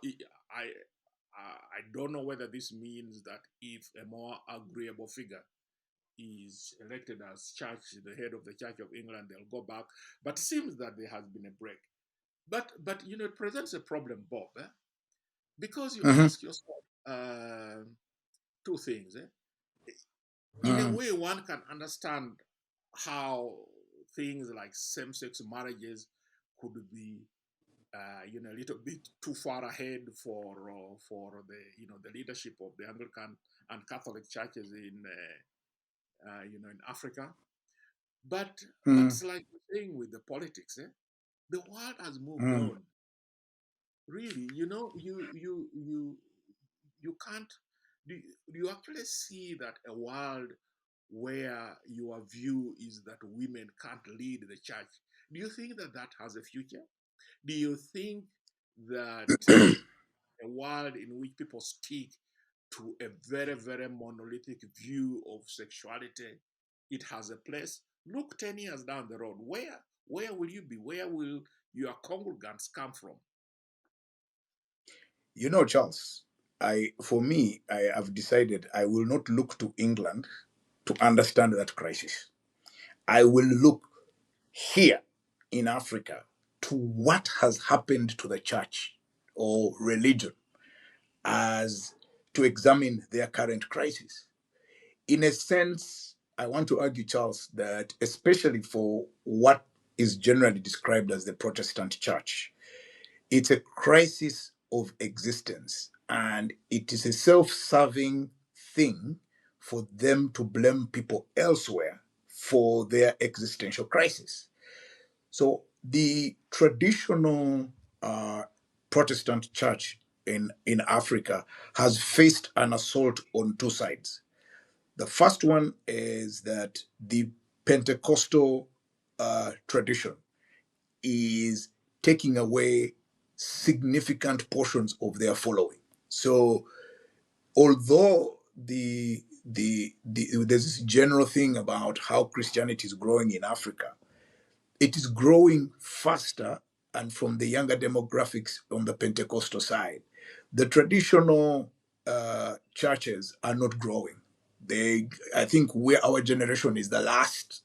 A: I don't know whether this means that if a more agreeable figure is elected as church, the head of the Church of England, they'll go back. But it seems that there has been a break. But it presents a problem, Bob, because you
B: Mhm.
A: ask yourself two things. In a
B: Mhm.
A: way, one can understand how things like same-sex marriages could be, a little bit too far ahead for the the leadership of the Anglican and Catholic churches in Africa. But
B: Mhm.
A: it's like the thing with the politics. The world has moved
B: Mhm.
A: on. Really, you can't. Do you actually see that a world where your view is that women can't lead the church? Do you think that that has a future? Do you think that a world in which people stick to a very, very monolithic view of sexuality, it has a place? Look 10 years down the road. Where will you be? Where will your congregants come from?
B: Charles, for me, I have decided I will not look to England to understand that crisis. I will look here in Africa to what has happened to the church or religion as to examine their current crisis. In a sense, I want to argue, Charles, that especially for what is generally described as the Protestant church, it's a crisis of existence and it is a self serving thing for them to blame people elsewhere for their existential crisis. So the traditional uh, Protestant church in Africa has faced an assault on two sides. The first one is that the Pentecostal tradition is taking away significant portions of their following. So, although there's this general thing about how Christianity is growing in Africa, it is growing faster and from the younger demographics on the Pentecostal side. The traditional churches are not growing. I think our generation is the last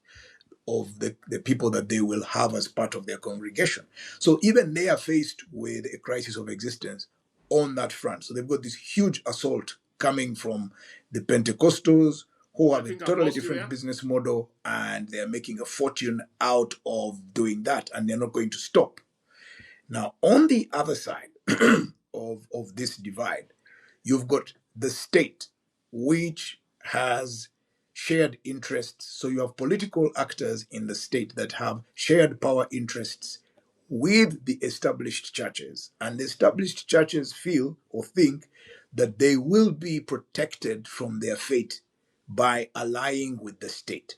B: of the people that they will have as part of their congregation. So even they are faced with a crisis of existence on that front. So they've got this huge assault coming from the Pentecostals who
A: I
B: have a
A: think I've
B: totally
A: lost you
B: different
A: there.
B: business model and they're making a fortune out of doing that and they're not going to stop. Now, on the other side of this divide, you've got the state, which has shared interests. So you have political actors in the state that have shared power interests with the established churches. And the established churches feel or think that they will be protected from their fate by allying with the state.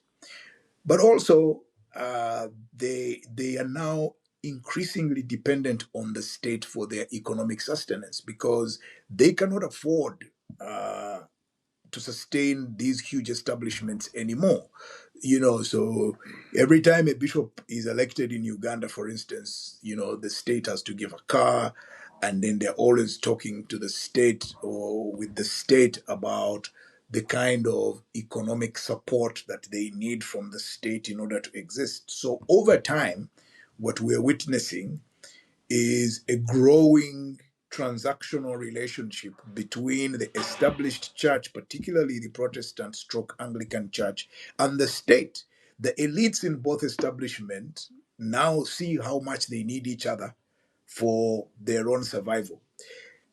B: But also, they are now increasingly dependent on the state for their economic sustenance because they cannot afford uh, to sustain these huge establishments anymore. So every time a bishop is elected in Uganda, for instance, the state has to give a car, and then they're always talking to the state or with the state about the kind of economic support that they need from the state in order to exist. So over time, what we're witnessing is a growing transactional relationship between the established church, particularly the Protestant stroke Anglican church, and the state. The elites in both establishments now see how much they need each other for their own survival.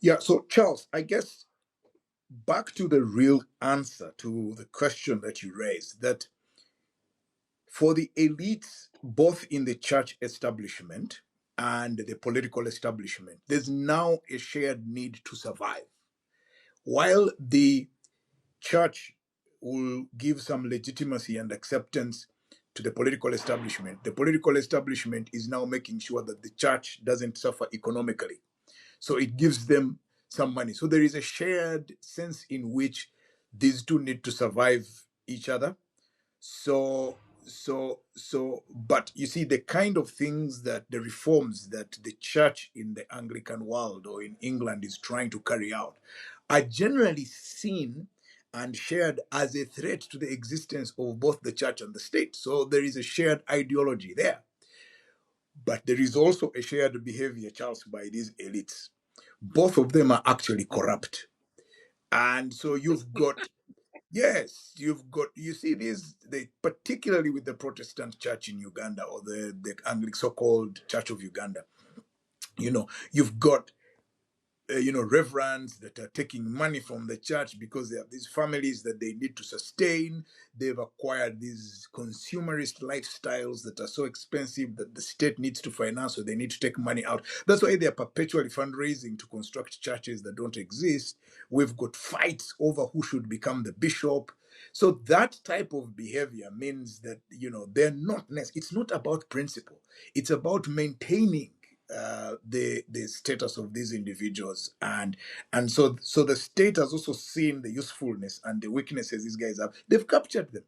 B: Yeah, so Charles, I guess back to the real answer to the question that you raised, that for the elites, both in the church establishment and the political establishment, there's now a shared need to survive. While the church will give some legitimacy and acceptance to the political establishment is now making sure that the church doesn't suffer economically. So it gives them some money. So there is a shared sense in which these two need to survive each other. But you see, the kind of things that the reforms that the church in the Anglican world or in England is trying to carry out are generally seen and shared as a threat to the existence of both the church and the state. So there is a shared ideology there. But there is also a shared behavior, Charles, by these elites. Both of them are actually corrupt. And so you've got Yes, you see this, particularly with the Protestant church in Uganda or the Anglican so-called Church of Uganda. You've got reverends that are taking money from the church because they have these families that they need to sustain. They've acquired these consumerist lifestyles that are so expensive that the state needs to finance, so they need to take money out. That's why they're perpetually fundraising to construct churches that don't exist. We've got fights over who should become the bishop. So that type of behavior means that they're not it's not about principle. It's about maintaining the status of these individuals, and so the state has also seen the usefulness and the weaknesses these guys have. They've captured them.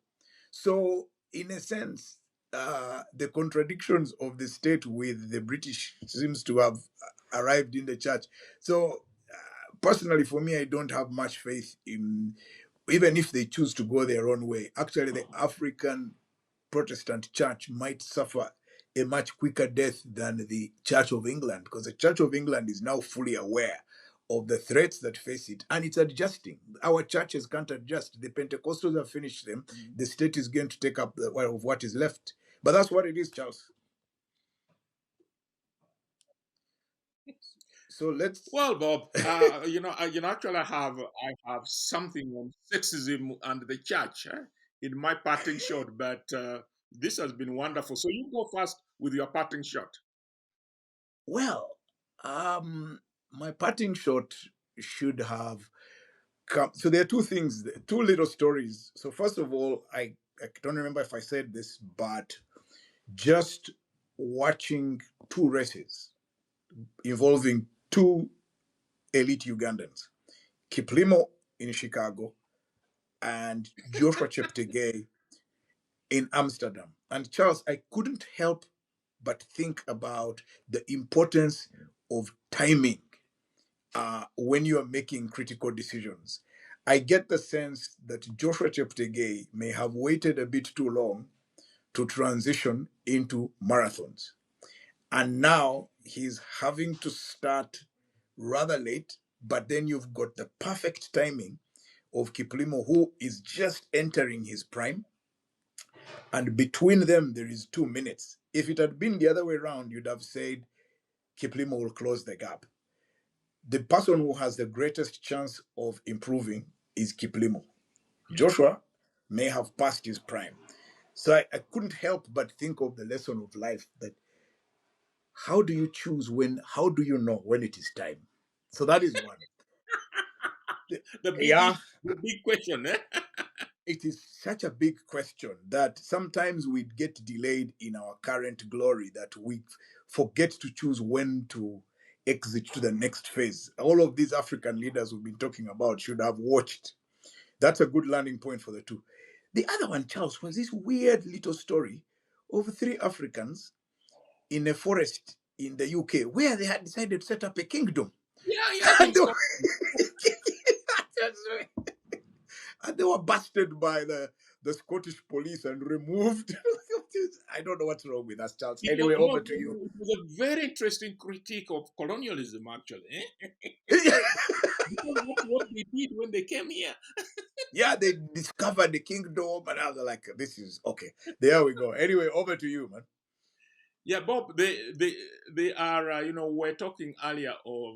B: So in a sense, the contradictions of the state with the British seems to have arrived in the church. So personally, for me, I don't have much faith in, even if they choose to go their own way. Actually, the African Protestant church might suffer a much quicker death than the Church of England, because the Church of England is now fully aware of the threats that face it and it's adjusting. Our churches can't adjust. The Pentecostals have finished them. The state is going to take up the of what is left. But that's what it is, Charles. So let's.
A: Well, Bob, actually, I have something on sexism and the church in my parting shot, but this has been wonderful. So you go first with your parting shot.
B: Well, my parting shot should have come. So there are two things, two little stories. So first of all, I don't remember if I said this, but just watching two races involving two elite Ugandans, Kiplimo in Chicago and Joshua Cheptegei in Amsterdam. And Charles, I couldn't help but think about the importance of timing when you are making critical decisions. I get the sense that Joshua Cheptegei may have waited a bit too long to transition into marathons. And now he's having to start rather late, but then you've got the perfect timing of Kiplimo, who is just entering his prime. And between them, there is 2 minutes. If it had been the other way around, you'd have said Kiplimo will close the gap. The person who has the greatest chance of improving is Kiplimo. Joshua may have passed his prime. So I couldn't help but think of the lesson of life that how do you choose when, how do you know when it is time? So that is one.
A: The
B: Yeah,
A: big, the big question, eh?
B: it is such a big question that sometimes we get delayed in our current glory that we forget to choose when to exit to the next phase. All of these African leaders we've been talking about should have watched. That's a good landing point for the two. The other one, Charles, was this weird little story of three Africans in a forest in the UK where they had decided to set up a kingdom.
A: Yeah, yes,
B: And
A: in
B: they were,
A: Scotland.
B: and they were busted by the Scottish police and removed. I don't know what's wrong with us, Charles.
A: It was,
B: Anyway,
A: no,
B: over to you.
A: it was a very interesting critique of colonialism, actually. Eh? Because that's what they did when they came here.
B: Yeah, they discovered the kingdom, and I was like, this is okay. There we go. Anyway, over to you, man.
A: Yeah, Bob, they are, we're talking earlier of,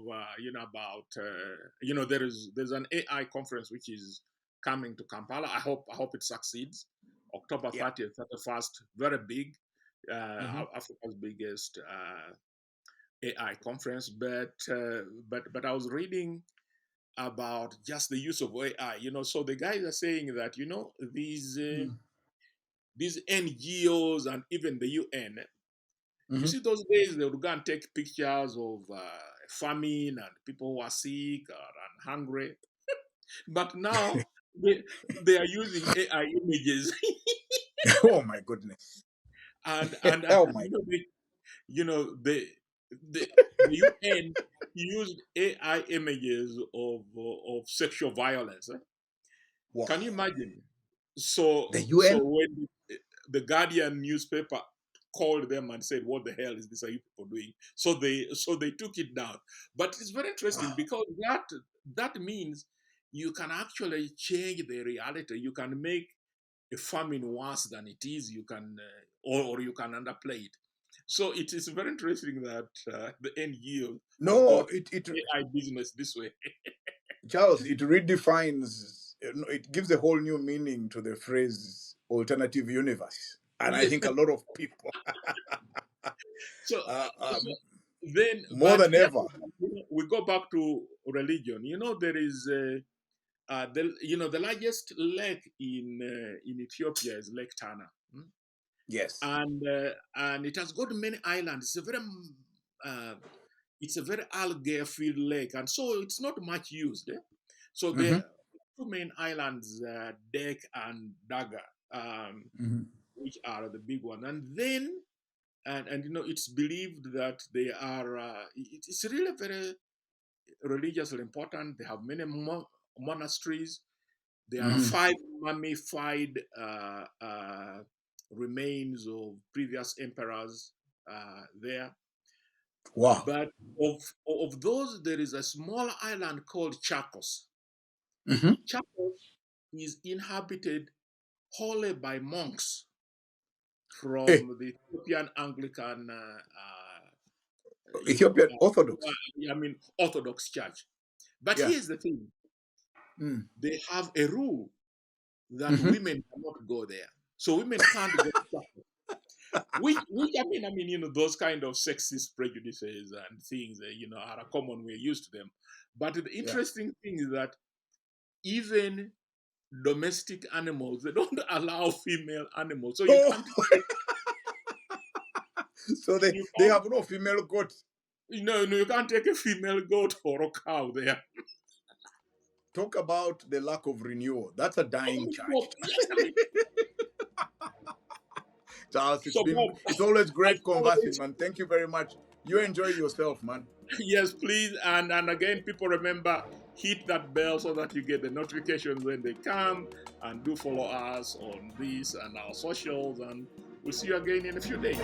A: about, there's an AI conference which is coming to Kampala. I hope it succeeds. October
B: Yeah.
A: 30th, 31st, very big,
B: Hmm.
A: Africa's biggest AI conference. But I was reading about just the use of AI. So the guys are saying that these NGOs and even the UN. You
B: Hmm.
A: see, those days they would go and take pictures of famine and people who are sick and hungry. But now they are using AI images,
B: Oh my goodness.
A: and
B: Oh my.
A: the the UN used AI images of sexual violence.
B: Wow.
A: Can you imagine?
B: The
A: So
B: UN.
A: when the Guardian newspaper called them and said, "What the hell is this? Are you people doing?" So they took it down. But it's very interesting
B: Wow.
A: because that means you can actually change the reality. You can make a famine worse than it is. You can or you can underplay it. So it is very interesting that the NGO have
B: No,
A: got
B: it
A: AI business this way.
B: Charles, it redefines, it gives a whole new meaning to the phrase alternative universe. And I
A: Yeah.
B: think a lot of people,
A: So,
B: uh,
A: so
B: um,
A: then,
B: more
A: but
B: than
A: the
B: ever,
A: other one, we go back to religion. There is the largest lake in Ethiopia is Lake Tana.
B: yes.
A: And it has got many islands. Uh, it's a very algae-filled lake, and so it's not much used. So there
B: Hmm.
A: are two main islands, Dek and Daga,
B: Hmm.
A: which are the big one. And then, and it's believed that they are. It's really very religiously important. They have many monasteries. There are
B: Hmm.
A: five mummified remains of previous emperors there.
B: Wow.
A: But of those, there is a small island called Chacos.
B: Hmm.
A: Chacos is inhabited wholly by monks
B: Hey,
A: from the Ethiopian Anglican,
B: Ethiopian Orthodox.
A: Orthodox Church. But
B: Yeah.
A: here's the thing:
B: Mm.
A: they have a rule that
B: Hmm.
A: women cannot go there. So women can't go to Chacos. Which those kind of sexist prejudices and things, are common. We're used to them. But the
B: Yeah.
A: interesting thing is that even domestic animals, they don't allow female animals. So you
B: Oh,
A: can't,
B: so
A: you
B: they
A: can't,
B: have no female goats.
A: no, you can't take a female goat or a cow there.
B: Talk about the lack of renewal. That's a dying church.
A: Yes,
B: Charles,
A: So, Bob,
B: it's always
A: I
B: great
A: can't
B: conversing,
A: wait.
B: man. Thank you very much. You enjoy yourself, man.
A: Yes, please. And again, people remember, hit that bell so that you get the notifications when they come. And do follow us on this and our socials. And we'll see you again in a few days.